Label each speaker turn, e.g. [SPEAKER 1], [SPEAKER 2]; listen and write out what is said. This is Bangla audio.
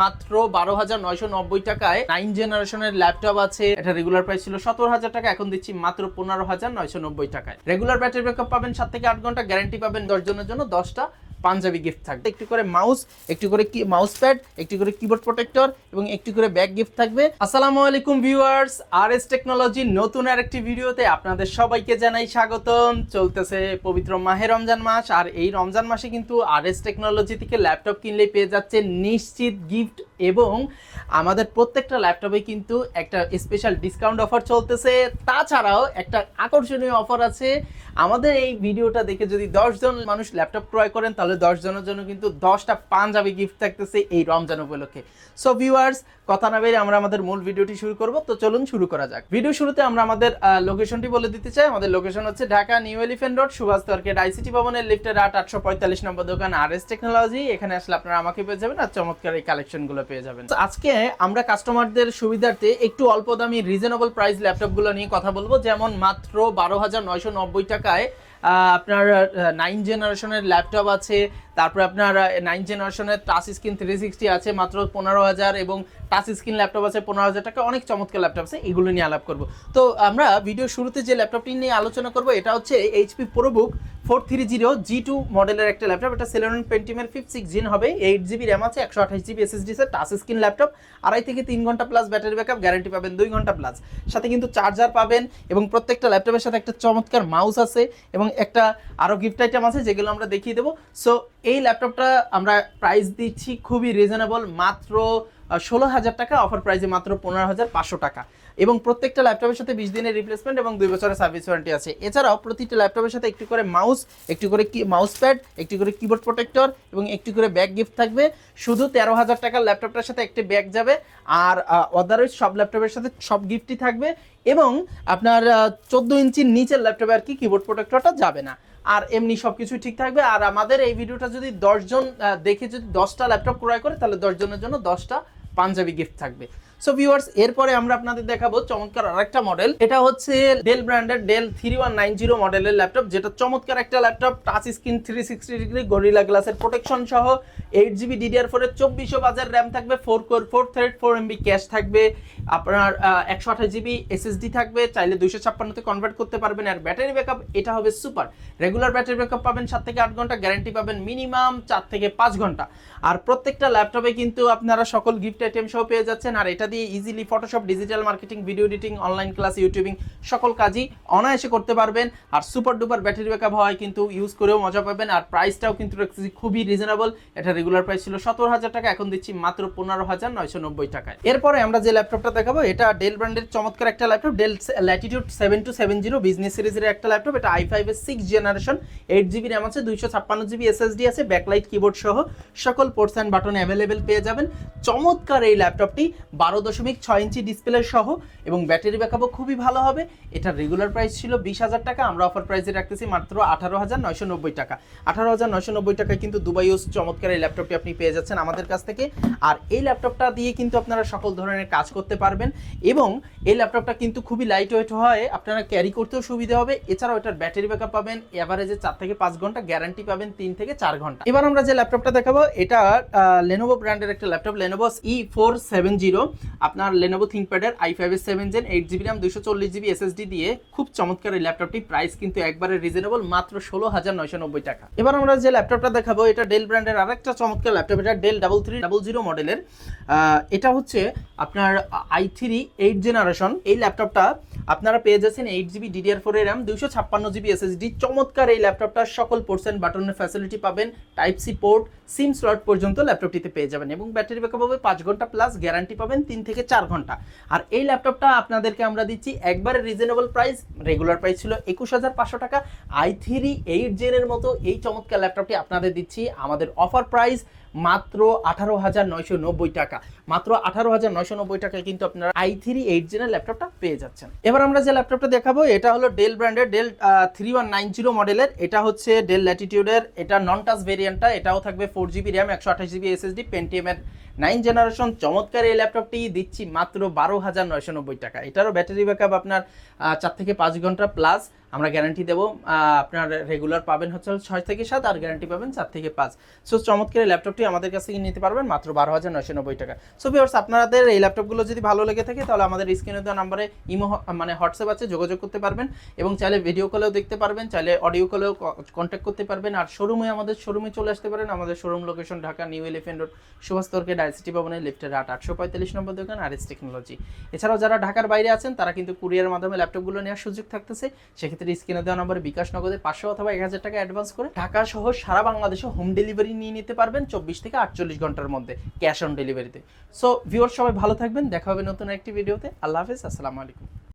[SPEAKER 1] মাত্র 12,990 টাকায় 9 জেনারেশনের ল্যাপটপ আছে। এটা রেগুলার প্রাইস ছিল 17,000 টাকা, এখন দিচ্ছি মাত্র 15,990 টাকায়। রেগুলার ব্যাটারি ব্যাকআপ পাবেন 7 থেকে 8 ঘন্টা, গ্যারান্টি পাবেন 10 জনের জন্য 10টা পাঞ্জাবি গিফট থাকবে, একটু করে মাউস, একটু করে মাউস প্যাড, একটু করে কিবোর্ড প্রোটেক্টর এবং একটু করে ব্যাগ গিফট থাকবে। আসসালামু আলাইকুম ভিউয়ার্স, আরএস টেকনোলজি নতুন আরেকটি ভিডিওতে আপনাদের সবাইকে জানাই স্বাগতম। চলতেছে পবিত্র মাহে রমজান মাস, আর এই রমজান মাসে কিন্তু আরএস টেকনোলজি থেকে ল্যাপটপ কিনলেই পেয়ে যাচ্ছে নিশ্চিত গিফট, এবং আমাদের প্রত্যেকটা ল্যাপটপে কিন্তু একটা স্পেশাল ডিসকাউন্ট অফার চলতেছে। তাছাড়াও একটা আকর্ষণীয় অফার আছে। আমাদের এই ভিডিওটা দেখে যদি 10 জন মানুষ ল্যাপটপ ক্রয় করেন তাহলে 10 জনের জন্য কিন্তু 10টা পাঞ্জাবি গিফট থাকতেছে এই রমজান উপলক্ষে। সো ভিউয়ার্স, কথা না বেরিয়ে আমরা আমাদের মূল ভিডিওটি শুরু করব। তো চলুন শুরু করা যাক। ভিডিও শুরুতে আমরা আমাদের লোকেশনটি বলে দিতে চাই। আমাদের লোকেশন হচ্ছে Dhaka New Elephant Road, Subhash market, ICT ভবনের লিফটের 845 নম্বর দোকান আরএস টেকনোলজি। এখানে আসলে আপনারা আমাকে পেয়ে যাবেন আর চমৎকার এই কালেকশনগুলো পেয়ে যাবেন। আজকে আমরা কাস্টমারদের সুবিধার্থে একটু অল্প দামি রিজনেবল প্রাইস ল্যাপটপগুলো নিয়ে কথা বলবো। যেমন মাত্র 12,990 টাকায় আপনার 9 জেনারেশনের ল্যাপটপ আছে। তারপরে আপনার 9 জেনারেশনের টাচ স্ক্রিন 360 আছে মাত্র 15,000, এবং টাচ স্ক্রিন ল্যাপটপ আছে 15,000 টাকা। অনেক চমৎকার ল্যাপটপ আছে, এগুলো নিয়ে আলাপ করব। তো আমরা ভিডিও শুরুতে যে ল্যাপটপটি নিয়ে আলোচনা করব এটা হচ্ছে এইচপি প্রোবুক 430 G2 মডেলের একটা ল্যাপটপ। এটা সেলেরন পেন্টিমের 5th জেন হবে, 8GB র্যাম আছে, 128GB SSD আছে, টাচ স্ক্রিন ল্যাপটপ, 2.5 থেকে 3 ঘন্টা প্লাস ব্যাটারি ব্যাকআপ, গ্যারান্টি পাবেন 2 ঘন্টা প্লাস, সাথে কিন্তু চার্জার পাবেন, এবং প্রত্যেকটা ল্যাপটপের সাথে একটা চমৎকার মাউস আছে এবং একটা আরও গিফট আইটেম আছে যেগুলো আমরা দেখিয়ে দেবো। সো এই ল্যাপটপটা আমরা প্রাইস দিচ্ছি খুবই রিজনেবল, মাত্র 16,000 টাকা, অফার প্রাইসে মাত্র 15,500 টাকা, এবং প্রত্যেকটা ল্যাপটপের সাথে 20 দিনের রিপ্লেসমেন্ট এবং 2 বছরের সার্ভিস ওয়ারেন্টি আছে। এছাড়াও প্রতিটা ল্যাপটপের সাথে একটু করে মাউস, একটু করে মাউস প্যাড, একটু করে কিবোর্ড প্রোটেক্টর এবং একটু করে ব্যাগ গিফট থাকবে। শুধু 13,000 টাকার ল্যাপটপটার সাথে একটি ব্যাগ যাবে, আর আদারওয়াইজ সব ল্যাপটপের সাথে সব গিফটই থাকবে, এবং আপনার 14 ইঞ্চির নিচের ল্যাপটপে আর কি কিবোর্ড প্রোটেক্টরটা যাবে না, আর এমনি সব কিছুই ঠিক থাকবে। আর আমাদের এই ভিডিওটা যদি 10 জন দেখে যদি 10টা ল্যাপটপ ক্রয় করে তাহলে 10 জনের জন্য 10টা পাঞ্জাবি গিফট থাকবে। সো ভিউয়ার্স, এরপরে আমরা আপনাদের দেখাবো চমৎকার আরেকটা মডেল। এটা হচ্ছে ডেল ব্র্যান্ডের ডেল 3190 মডেলের ল্যাপটপ, যেটা চমৎকার একটা laptop. Touch screen 360 degree gorilla গ্লাসের প্রোটেকশন সহ, 8GB DDR4 এর 2400 বাজার র্যাম থাকবে, 4 কোর 4 থ্রেড 4MB ক্যাশ থাকবে, আপনার 128GB SSD থাকবে, চাইলে 256 তে কনভার্ট করতে পারবেন। আর ব্যাটারি ব্যাকআপ এটা হবে সুপার। রেগুলার ব্যাটারি ব্যাকআপ পাবেন 7 থেকে 8 ঘন্টা, গ্যারান্টি পাবেন মিনিমাম 4 থেকে 5 ঘন্টা। আর প্রত্যেকটা ল্যাপটপে কিন্তু আপনারা সকল গিফট আইটেম সহ পেয়ে যাচ্ছেন। আর এটা দিয়ে easily Photoshop, digital marketing, video editing, online class, YouTubing সকল কাজই অনায়াসে করতে পারবেন। আর সুপার ডুপার ব্যাটারি ব্যাকআপ হয় কিন্তু ইউজ করেও মজা পাবেন। আর প্রাইসটাও কিন্তু খুবই রিজনেবল। এটা রেগুলার প্রাইস ছিল 17,000 টাকা, এখন দিচ্ছি মাত্র 15,990 টাকায়। এরপরে আমরা যে ল্যাপটপটা দেখাবো এটা ডেল ব্র্যান্ডের চমৎকার একটা ল্যাপটপ, ডেল ল্যাটিটিউড 7270 বিজনেস সিরিজের একটা ল্যাপটপ। এটা i5 এর 6th জেনারেশন, 8GB র্যাম আছে, 256GB SSD আছে, ব্যাকলাইট কিবোর্ড সহ সকল পোর্টস অ্যান্ড বাটন অ্যাভেলেবেল পেয়ে যাবেন। চমৎকার এই ল্যাপটপটি 12.6 ইঞ্চি ডিসপ্লে সহ, এবং ব্যাটারি ব্যাকআপও খুবই ভালো হবে। এটা রেগুলার প্রাইস ছিল 20,000 টাকা, আমরা অফার প্রাইসে রাখতেছি মাত্র 18,990 টাকা। 18,990 টাকায় কিন্তু দুবাই ইউজ চমৎকার এই ল্যাপটপটি আপনি পেয়ে যাচ্ছেন আমাদের কাছ থেকে। আর এই ল্যাপটপটা দিয়ে কিন্তু আপনারা সকল ধরনের কাজ করতে পারবেন, এবং এই ল্যাপটপটা কিন্তু খুবই লাইট ওয়েট হয়, আপনারা ক্যারি করতেও সুবিধা হবে। এছাড়াও এটার ব্যাটারি ব্যাকআপ পাবেন এভারেজে 4 থেকে 5 ঘন্টা, গ্যারান্টি পাবেন 3 থেকে 4 ঘন্টা। এবার আমরা যে ল্যাপটপটা দেখাবো এটা লেনোভো ব্র্যান্ডের একটা ল্যাপটপ, লেনোভো E470, আপনার লেনোভো থিংকপ্যাডের i5 এর 7th gen, 8GB RAM, 240GB SSD দিয়ে খুব চমৎকার এই ল্যাপটপটি। প্রাইস কিন্তু একবারে রিজনেবল, মাত্র 16,990 টাকা। এবার আমরা যে ল্যাপটপটা দেখাবো এটা ডেল ব্র্যান্ডের আরেকটা চমৎকার ল্যাপটপ, এটা ডেল 3300 মডেলের। এটা হচ্ছে আপনার i3 8th জেনারেশন। এই ল্যাপটপটা আপনারা পেয়ে যাচ্ছেন 8GB DDR4 এর র্যাম, 256GB SSD। চমৎকার এই ল্যাপটপটার সকল পোর্টস এন্ড বাটনের ফ্যাসিলিটি পাবেন, type C port, SIM slot পর্যন্ত ল্যাপটপটিতে পেয়ে যাবেন, এবং ব্যাটারি ব্যাকআপ হবে 5 ঘন্টা প্লাস, গ্যারান্টি পাবেন 3 থেকে 4 ঘন্টা। আর এই ল্যাপটপটা আপনাদেরকে আমরা দিচ্ছি একবারে রিজনেবল প্রাইস, রেগুলার প্রাইস ছিল 21,500 টাকা। i3 8th জেনের মতো এই চমৎকার ল্যাপটপটি আপনাদের দিচ্ছি আমাদের অফার প্রাইস মাত্র 18,990 টাকা। মাত্র 18,990 টাকায় কিন্তু আপনারা i3 8th জেনের ল্যাপটপটা পেয়ে যাচ্ছেন। এবার আমরা যে ল্যাপটপটা দেখাবো এটা হলো ডেল ব্র্যান্ডের ডেল 3190 মডেলের। এটা হচ্ছে ডেল ল্যাটিটিউডের, এটা নন টাচ ভেরিয়েন্টটা। এটাও থাকবে 4GB RAM, 128GB SSD, পেন্টিয়ামের 9 generation চমৎকার এই ল্যাপটপটি দিচ্ছি মাত্র 12,990 টাকা। এটারও ব্যাটারি ব্যাকআপ আপনার 4 থেকে 5 ঘন্টা প্লাস আমরা গ্যারান্টি দেবো। আপনার রেগুলার পাবেন হচ্ছে 6 থেকে 7 আর গ্যারান্টি পাবেন 4 থেকে 5। সো চমৎকার এই ল্যাপটপটি আমাদের কাছ থেকে নিতে পারবেন মাত্র 12,990 টাকা। সো ভিউয়ার্স, আপনাদের এই ল্যাপটপগুলো যদি ভালো লেগে থাকে তাহলে আমাদের স্ক্রিনে দেওয়া নাম্বারে ইমো মানে হোয়াটসঅ্যাপ আছে, যোগাযোগ করতে পারবেন এবং চাইলে ভিডিও কলেও দেখতে পারবেন, চাইলে অডিও কলেও কন্ট্যাক্ট করতে পারবেন। আর শোরুমে আমাদের শোরুমে চলে আসতে পারেন। আমাদের showroom location Dhaka New Elephant Road, Subhash তর্কের ডায়াসিটি ভবনের লিফটের 845 নম্বর দোকান আর এস টেকনোলজি। এছাড়াও যারা ঢাকার বাইরে আছেন তারা কিন্তু কুরিয়ারের মাধ্যমে ল্যাপটপগুলো নেওয়ার সুযোগ থাকতেছে। সেক্ষেত্রে স্ক্রিনে দেওয়া নম্বরে বিকাশ নগদে 500 অথবা 1000 টাকা অ্যাডভান্স করে ঢাকা সহ সারা বাংলাদেশে হোম ডেলিভারি নিয়ে নিতে পারবেন 24 থেকে 48 ঘন্টার মধ্যে ক্যাশ অন ডেলিভারিতে। সো ভিউয়ার সবাই ভালো থাকবেন, দেখা হবে নতুন একটি ভিডিওতে। আল্লাহ হাফেজ, আসসালামু আলাইকুম।